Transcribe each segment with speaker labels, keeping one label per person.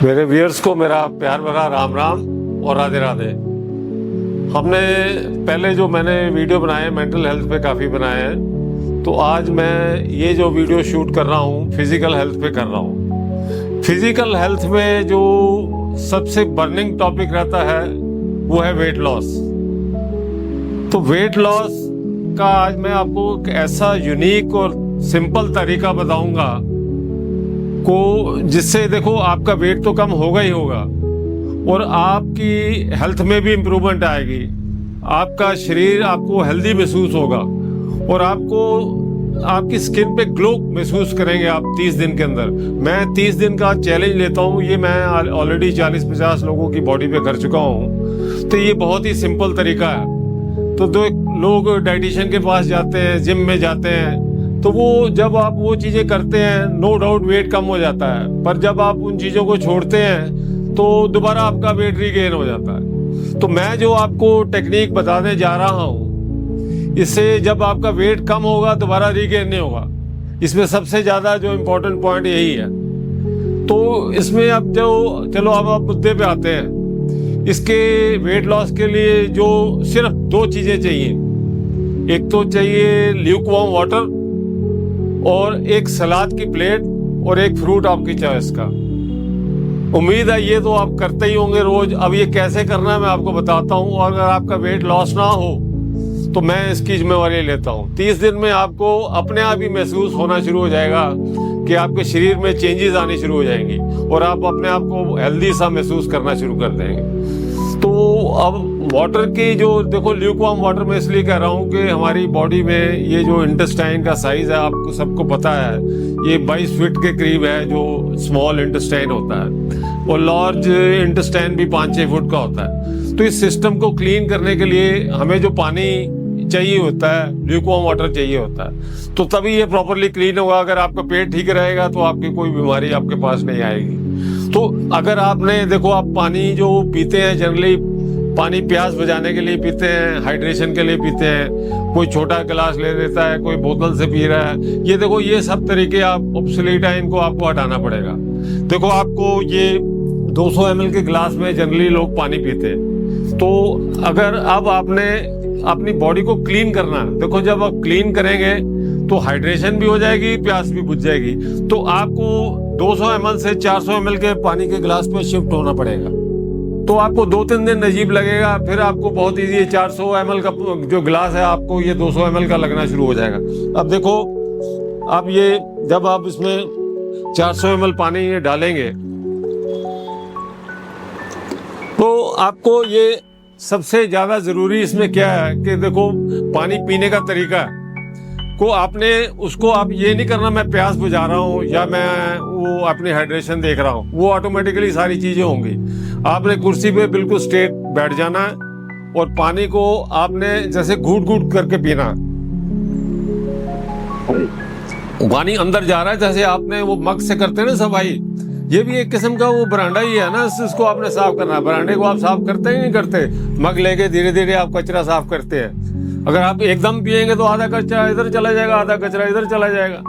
Speaker 1: मेरे व्यूअर्स को मेरा प्यार भरा राम राम और राधे राधे। हमने पहले जो मैंने वीडियो बनाए मेंटल हेल्थ पे काफ़ी बनाए हैं, तो आज मैं ये जो वीडियो शूट कर रहा हूँ फिज़िकल हेल्थ पे कर रहा हूँ। फिज़िकल हेल्थ में जो सबसे बर्निंग टॉपिक रहता है वो है वेट लॉस। तो वेट लॉस का आज मैं आपको एक ऐसा यूनिक और सिंपल तरीका बताऊंगा को जिससे देखो आपका वेट तो कम होगा ही होगा और आपकी हेल्थ में भी इम्प्रूवमेंट आएगी। आपका शरीर आपको हेल्दी महसूस होगा और आपको आपकी स्किन पे ग्लो महसूस करेंगे आप 30 दिन के अंदर। मैं 30 दिन का चैलेंज लेता हूँ, ये मैं ऑलरेडी 40-50 लोगों की बॉडी पे कर चुका हूँ। तो ये बहुत ही सिंपल तरीका है। तो दो लोग डाइटिशियन के पास जाते हैं, जिम में जाते हैं, तो वो जब आप वो चीज़ें करते हैं नो डाउट वेट कम हो जाता है, पर जब आप उन चीज़ों को छोड़ते हैं तो दोबारा आपका वेट रीगेन हो जाता है। तो मैं जो आपको टेक्निक बताने जा रहा हूँ, इससे जब आपका वेट कम होगा दोबारा रीगेन नहीं होगा। इसमें सबसे ज़्यादा जो इम्पोर्टेंट पॉइंट यही है। तो इसमें अब जो चलो अब आप मुद्दे पे आते हैं। इसके वेट लॉस के लिए जो सिर्फ 2 चीज़ें चाहिए। एक तो चाहिए ल्यूकवार्म वाटर और एक सलाद की प्लेट और एक फ्रूट आपकी चॉइस का। उम्मीद है ये तो आप करते ही होंगे रोज। अब ये कैसे करना है मैं आपको बताता हूँ, और अगर आपका वेट लॉस ना हो तो मैं इसकी जिम्मेवारी लेता हूँ। 30 दिन में आपको अपने आप ही महसूस होना शुरू हो जाएगा कि आपके शरीर में चेंजेस आनी शुरू हो जाएंगी और आप अपने आप को हेल्दी सा महसूस करना शुरू कर देंगे। तो अब वाटर की जो देखो ल्यूकवार्म वाटर में इसलिए कह रहा हूँ कि हमारी बॉडी में ये जो इंटेस्टाइन का साइज है आपको सबको पता है, ये 22 फीट के करीब है जो स्मॉल इंटेस्टाइन होता है, और लार्ज इंटेस्टाइन भी 5-6 फुट का होता है। तो इस सिस्टम को क्लीन करने के लिए हमें जो पानी चाहिए होता है, ल्यूकवार्म वाटर चाहिए होता है, तो तभी ये प्रॉपरली क्लीन होगा। अगर आपका पेट ठीक रहेगा तो आपकी कोई बीमारी आपके पास नहीं आएगी। तो अगर आपने देखो आप पानी जो पीते हैं जनरली पानी प्यास बुझाने के लिए पीते हैं, हाइड्रेशन के लिए पीते हैं, कोई छोटा गिलास ले लेता है, कोई बोतल से पी रहा है। ये देखो ये सब तरीके आप ऑब्सोलीट है, इनको आपको हटाना पड़ेगा। देखो आपको ये 200 ml के गिलास में जनरली लोग पानी पीते हैं। तो अगर अब आपने अपनी बॉडी को क्लीन करना है, देखो जब आप क्लीन करेंगे तो हाइड्रेशन भी हो जाएगी, प्यास भी बुझ जाएगी। तो आपको 200 ml से 400 ml के पानी के गिलास पे शिफ्ट होना पड़ेगा। तो आपको 2-3 दिन अजीब लगेगा, फिर आपको बहुत ईजी है। 400 ml का जो गिलास है आपको ये 200 ml का लगना शुरू हो जाएगा। अब देखो अब ये जब आप इसमें 400 ml पानी ये डालेंगे तो आपको ये सबसे ज्यादा जरूरी इसमें क्या है कि देखो पानी पीने का तरीका को आपने उसको आप ये नहीं करना मैं प्यास बुझा रहा हूँ या मैं वो अपनी हाइड्रेशन देख रहा हूँ, वो ऑटोमेटिकली सारी चीजें होंगी। आपने कुर्सी पे बिल्कुल स्ट्रेट बैठ जाना है और पानी को आपने जैसे घूट घूट करके पीना। पानी अंदर जा रहा है जैसे आपने वो मग से करते हैं ना सफाई, ये भी एक किस्म का वो बरांडा ही है ना, इसको आपने साफ करना है। बरांडे को आप साफ करते ही नहीं करते, मग लेके धीरे धीरे आप कचरा साफ करते हैं। अगर आप एकदम पिएंगे तो आधा कचरा इधर चला जाएगा, आधा कचरा इधर चला जाएगा।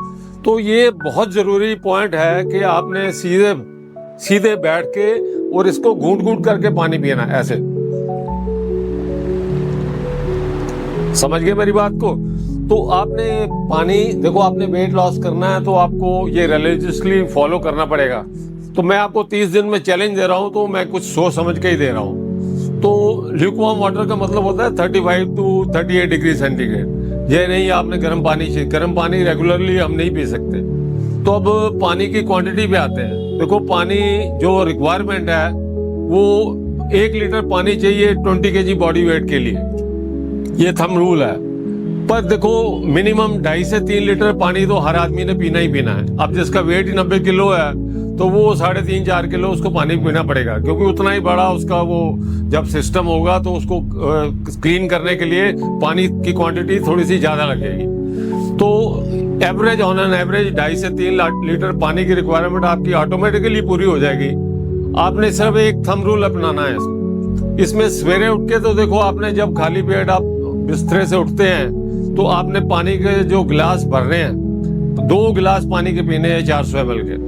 Speaker 1: तो ये बहुत जरूरी पॉइंट है कि आपने सीधे सीधे बैठ के और इसको घूंट घूंट करके पानी पीना, ऐसे। समझ गए मेरी बात को? तो आपने पानी देखो आपने वेट लॉस करना है तो आपको ये रिलीजियसली फॉलो करना पड़ेगा। तो मैं आपको 30 दिन में चैलेंज दे रहा हूँ, तो मैं कुछ सोच समझ के ही दे रहा हूँ। तो ल्यूकवार्म वाटर का मतलब होता है 35 to 38 डिग्री सेंटीग्रेड। ये नहीं आपने गर्म पानी चाहिए, गर्म पानी रेगुलरली हम नहीं पी सकते। तो अब पानी की क्वांटिटी पे आते हैं। देखो पानी जो रिक्वायरमेंट है वो 1 लीटर पानी चाहिए 20 kg बॉडी वेट के लिए, ये थंब रूल है। पर देखो मिनिमम 2.5 से 3 लीटर पानी तो हर आदमी ने पीना ही पीना है। अब जिसका वेट ही 90 किलो है तो वो 3.5-4 किलो उसको पानी पीना पड़ेगा, क्योंकि उतना ही बड़ा उसका वो जब सिस्टम होगा तो उसको क्लीन करने के लिए पानी की क्वांटिटी थोड़ी सी ज्यादा लगेगी। तो एवरेज ऑन एन एवरेज 2.5 से 3 लीटर पानी की रिक्वायरमेंट आपकी ऑटोमेटिकली पूरी हो जाएगी। आपने सिर्फ एक थंब रूल अपनाना है इसमें। सवेरे उठ के तो देखो आपने जब खाली पेट आप बिस्तरे से उठते हैं तो आपने पानी के जो गिलास भरने हैं, 2 गिलास पानी के पीने हैं 400 ml के।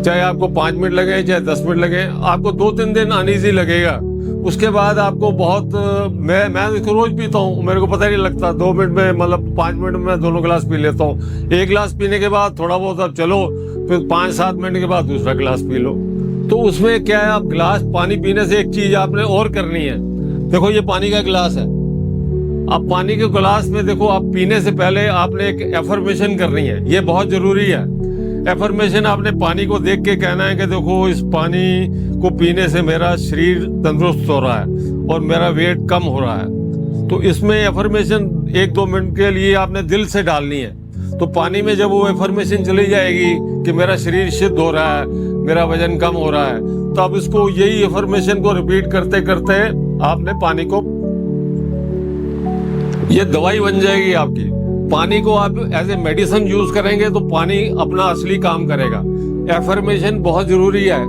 Speaker 1: चाहे आपको 5 मिनट लगे चाहे 10 मिनट लगे, आपको 2-3 दिन अनईजी लगेगा। उसके बाद आपको बहुत मैं इसको रोज पीता हूँ, मेरे को पता नहीं लगता, 2 मिनट में मतलब 5 मिनट में मैं दोनों गिलास पी लेता हूँ। एक गिलास पीने के बाद थोड़ा बहुत अब चलो, फिर 5-7 मिनट के बाद दूसरा गिलास पी लो। तो उसमें क्या है, आप गिलास पानी पीने से एक चीज आपने और करनी है। देखो ये पानी का गिलास है, आप पानी के गिलास में देखो, आप पीने से पहले आपने एक एफर्मेशन करनी है, ये बहुत जरूरी है। एफर्मेशन आपने पानी को देख के कहना है कि देखो इस पानी को पीने से मेरा शरीर तंदुरुस्त हो रहा है और मेरा वेट कम हो रहा है। तो इसमें एफर्मेशन 1-2 मिनट के लिए आपने दिल से डालनी है। तो पानी में जब वो एफर्मेशन चली जाएगी कि मेरा शरीर शुद्ध हो रहा है, मेरा वजन कम हो रहा है, तो अब इसको यही एफर्मेशन को रिपीट करते करते आपने पानी को, ये दवाई बन जाएगी आपकी। पानी को आप एज ए मेडिसिन यूज करेंगे तो पानी अपना असली काम करेगा। एफर्मेशन बहुत जरूरी है,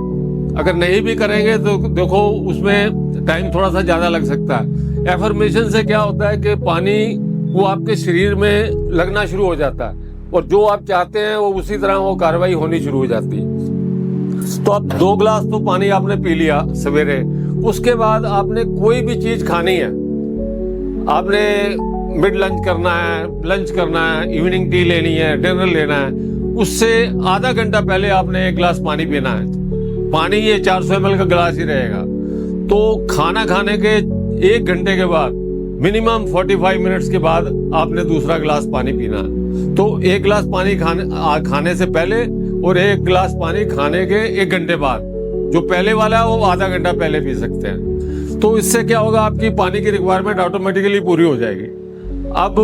Speaker 1: अगर नहीं भी करेंगे तो देखो उसमें टाइम थोड़ा सा ज्यादा लग सकता है। एफर्मेशन से क्या होता है कि पानी वो आपके शरीर में लगना शुरू हो जाता है और जो आप चाहते हैं वो उसी तरह वो कार्रवाई होनी शुरू हो जाती है। तो अब 2 गिलास तो पानी आपने पी लिया सवेरे, उसके बाद आपने कोई भी चीज खानी है, आपने मिड लंच करना है, लंच करना है, इवनिंग टी लेनी है, डिनर लेना है, उससे आधा घंटा पहले आपने 1 गिलास पानी पीना है। पानी ये 400 ml का गिलास ही रहेगा। तो खाना खाने के 1 घंटे के बाद मिनिमम 45 मिनट्स के बाद आपने दूसरा गिलास पानी पीना है। तो 1 गिलास पानी खाने से पहले और 1 गिलास पानी खाने के 1 घंटे बाद, जो पहले वाला है वो आधा घंटा पहले पी सकते हैं। तो इससे क्या होगा, आपकी पानी की रिक्वायरमेंट ऑटोमेटिकली पूरी हो जाएगी। अब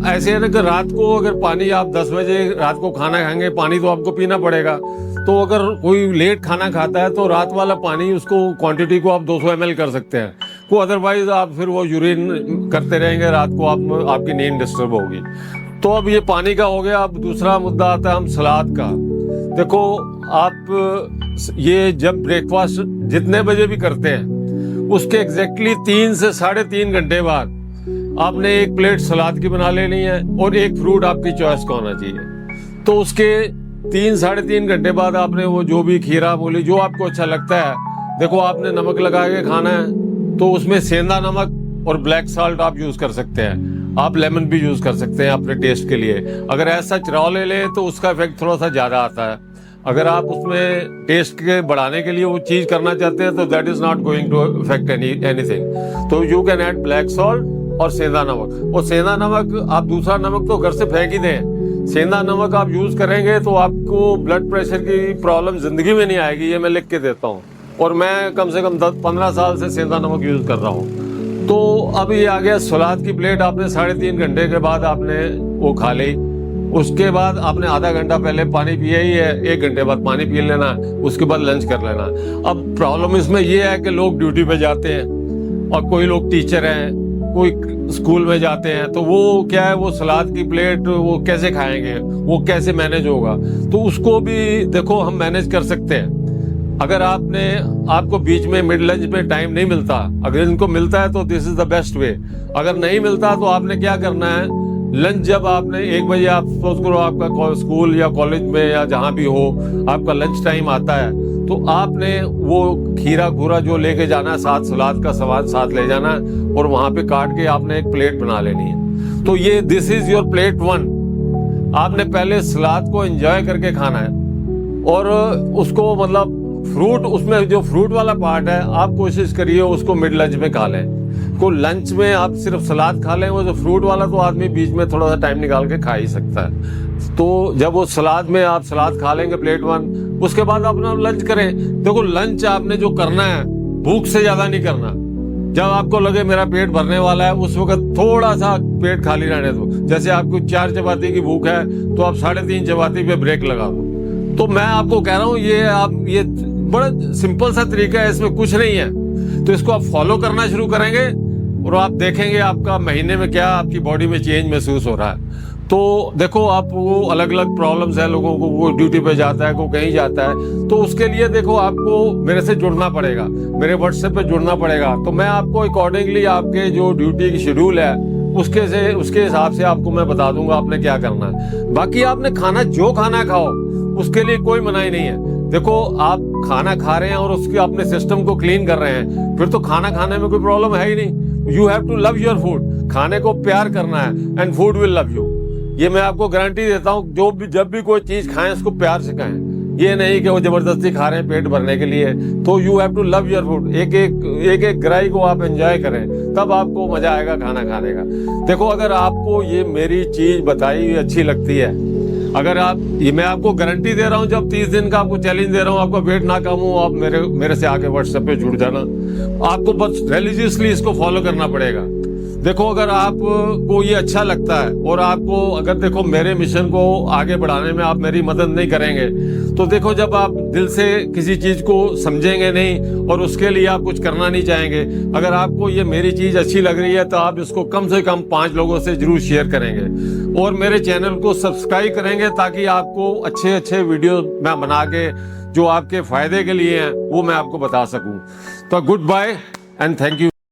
Speaker 1: ऐसे है ना कि रात को अगर पानी आप 10 बजे रात को खाना खाएंगे, पानी तो आपको पीना पड़ेगा। तो अगर कोई लेट खाना खाता है तो रात वाला पानी, उसको क्वांटिटी को आप 200 ml कर सकते हैं को, अदरवाइज आप फिर वो यूरिन करते रहेंगे रात को, आपकी नींद डिस्टर्ब होगी। तो अब ये पानी का हो गया। अब दूसरा मुद्दा आता है हम सलाद का। देखो आप ये जब ब्रेकफास्ट जितने बजे भी करते हैं उसके एग्जैक्टली 3 से 3.5 घंटे बाद आपने 1 प्लेट सलाद की बना लेनी है और 1 फ्रूट आपकी चॉइस का होना चाहिए। तो उसके 3-3.5 घंटे बाद आपने वो जो भी खीरा मूली जो आपको अच्छा लगता है, देखो आपने नमक लगा के खाना है तो उसमें सेंधा नमक और ब्लैक साल्ट आप यूज कर सकते हैं। आप लेमन भी यूज कर सकते हैं अपने टेस्ट के लिए। अगर ऐसा चराव ले लें तो उसका इफेक्ट थोड़ा सा ज्यादा आता है। अगर आप उसमें टेस्ट के बढ़ाने के लिए वो चीज करना चाहते हैं तो that is not going to affect anything. तो you can add black salt और सेंधा नमक। और सेंधा नमक आप दूसरा नमक तो घर से फेंक ही दें, सेंधा नमक आप यूज करेंगे तो आपको ब्लड प्रेशर की प्रॉब्लम जिंदगी में नहीं आएगी, ये मैं लिख के देता हूँ। और मैं कम से कम 10-15 साल से सेंधा नमक यूज कर रहा हूँ। तो अब ये आ गया सलाद की प्लेट, आपने 3.5 घंटे के बाद आपने वो खा ली। उसके बाद आपने आधा घंटा पहले पानी पिया ही है, 1 घंटे बाद पानी पी लेना, उसके बाद लंच कर लेना। अब प्रॉब्लम इसमें ये है कि लोग ड्यूटी पे जाते हैं और कोई लोग टीचर हैं, कोई स्कूल में जाते हैं, तो वो क्या है, वो सलाद की प्लेट वो कैसे खाएंगे, वो कैसे मैनेज होगा। तो उसको भी देखो हम मैनेज कर सकते हैं। अगर आपको बीच में मिड लंच में टाइम नहीं मिलता, अगर इनको मिलता है तो this is the best way. अगर नहीं मिलता तो आपने क्या करना है, लंच जब आपने 1 बजे आप सोच करो आपका स्कूल या कॉलेज में या जहां भी हो आपका लंच टाइम आता है, तो आपने वो खीरा खूरा जो लेके जाना है, साथ सलाद का सामान साथ ले जाना है और वहां पे काट के आपने एक प्लेट बना लेनी है। तो ये दिस इज योर प्लेट 1। आपने पहले सलाद को एंजॉय करके खाना है और उसको मतलब फ्रूट, उसमें जो फ्रूट वाला पार्ट है आप कोशिश करिए उसको मिड लंच में खा लें। को लंच में आप सिर्फ सलाद खा लें, वो जो फ्रूट वाला तो आदमी बीच में थोड़ा सा टाइम निकाल के खा ही सकता है। तो जब वो सलाद में आप सलाद खा लेंगे प्लेट 1, उसके बाद अपना लंच करें। देखो लंच आपने जो करना है भूख से ज्यादा नहीं करना। जब आपको लगे मेरा पेट भरने वाला है उस वक्त थोड़ा सा पेट खाली रहने दो। जैसे आपको 4 चपाती की भूख है तो आप 3.5 चपाती पे ब्रेक लगा दो। तो मैं आपको कह रहा हूँ ये बड़ा सिंपल सा तरीका है, इसमें कुछ नहीं है। तो इसको आप फॉलो करना शुरू करेंगे और आप देखेंगे आपका महीने में क्या आपकी बॉडी में चेंज महसूस हो रहा है। तो देखो आप वो अलग अलग प्रॉब्लम्स है लोगों को, वो ड्यूटी पे जाता है, को कहीं जाता है, तो उसके लिए देखो आपको मेरे से जुड़ना पड़ेगा, मेरे व्हाट्सएप पे जुड़ना पड़ेगा। तो मैं आपको अकॉर्डिंगली आपके जो ड्यूटी की शेड्यूल है उसके हिसाब से आपको मैं बता दूंगा आपने क्या करना है। बाकी आपने खाना जो खाना खाओ उसके लिए कोई मनाही नहीं है। देखो आप खाना खा रहे हैं और उसके अपने सिस्टम को क्लीन कर रहे हैं, फिर तो खाना खाने में कोई प्रॉब्लम है ही नहीं। You have to love your food, खाने को प्यार करना है and food will love you. ये मैं आपको गारंटी देता हूँ, जब भी कोई चीज खाएं उसको प्यार से खाएं, ये नहीं कि वो जबरदस्ती खा रहे हैं पेट भरने के लिए। तो you have to love your food, एक एक ग्राई को आप एंजॉय करें, तब आपको मजा आएगा खाना खाने का। देखो अगर आपको ये मेरी चीज बताई हुई अच्छी लगती है, अगर आप ये मैं आपको गारंटी दे रहा हूँ, जब 30 दिन का आपको चैलेंज दे रहा हूँ, आपका वेट ना कम हो, आप मेरे से आके व्हाट्सएप पे जुड़ जाना। आपको बस रिलीजियसली इसको फॉलो करना पड़ेगा। देखो अगर आपको ये अच्छा लगता है और आपको अगर देखो मेरे मिशन को आगे बढ़ाने में आप मेरी मदद नहीं करेंगे, तो देखो जब आप दिल से किसी चीज को समझेंगे नहीं और उसके लिए आप कुछ करना नहीं चाहेंगे, अगर आपको ये मेरी चीज अच्छी लग रही है तो आप इसको कम से कम 5 लोगों से जरूर शेयर करेंगे और मेरे चैनल को सब्सक्राइब करेंगे, ताकि आपको अच्छे अच्छे वीडियो मैं बना के जो आपके फायदे के लिए हैं वो मैं आपको बता सकूं। तो goodbye and thank you.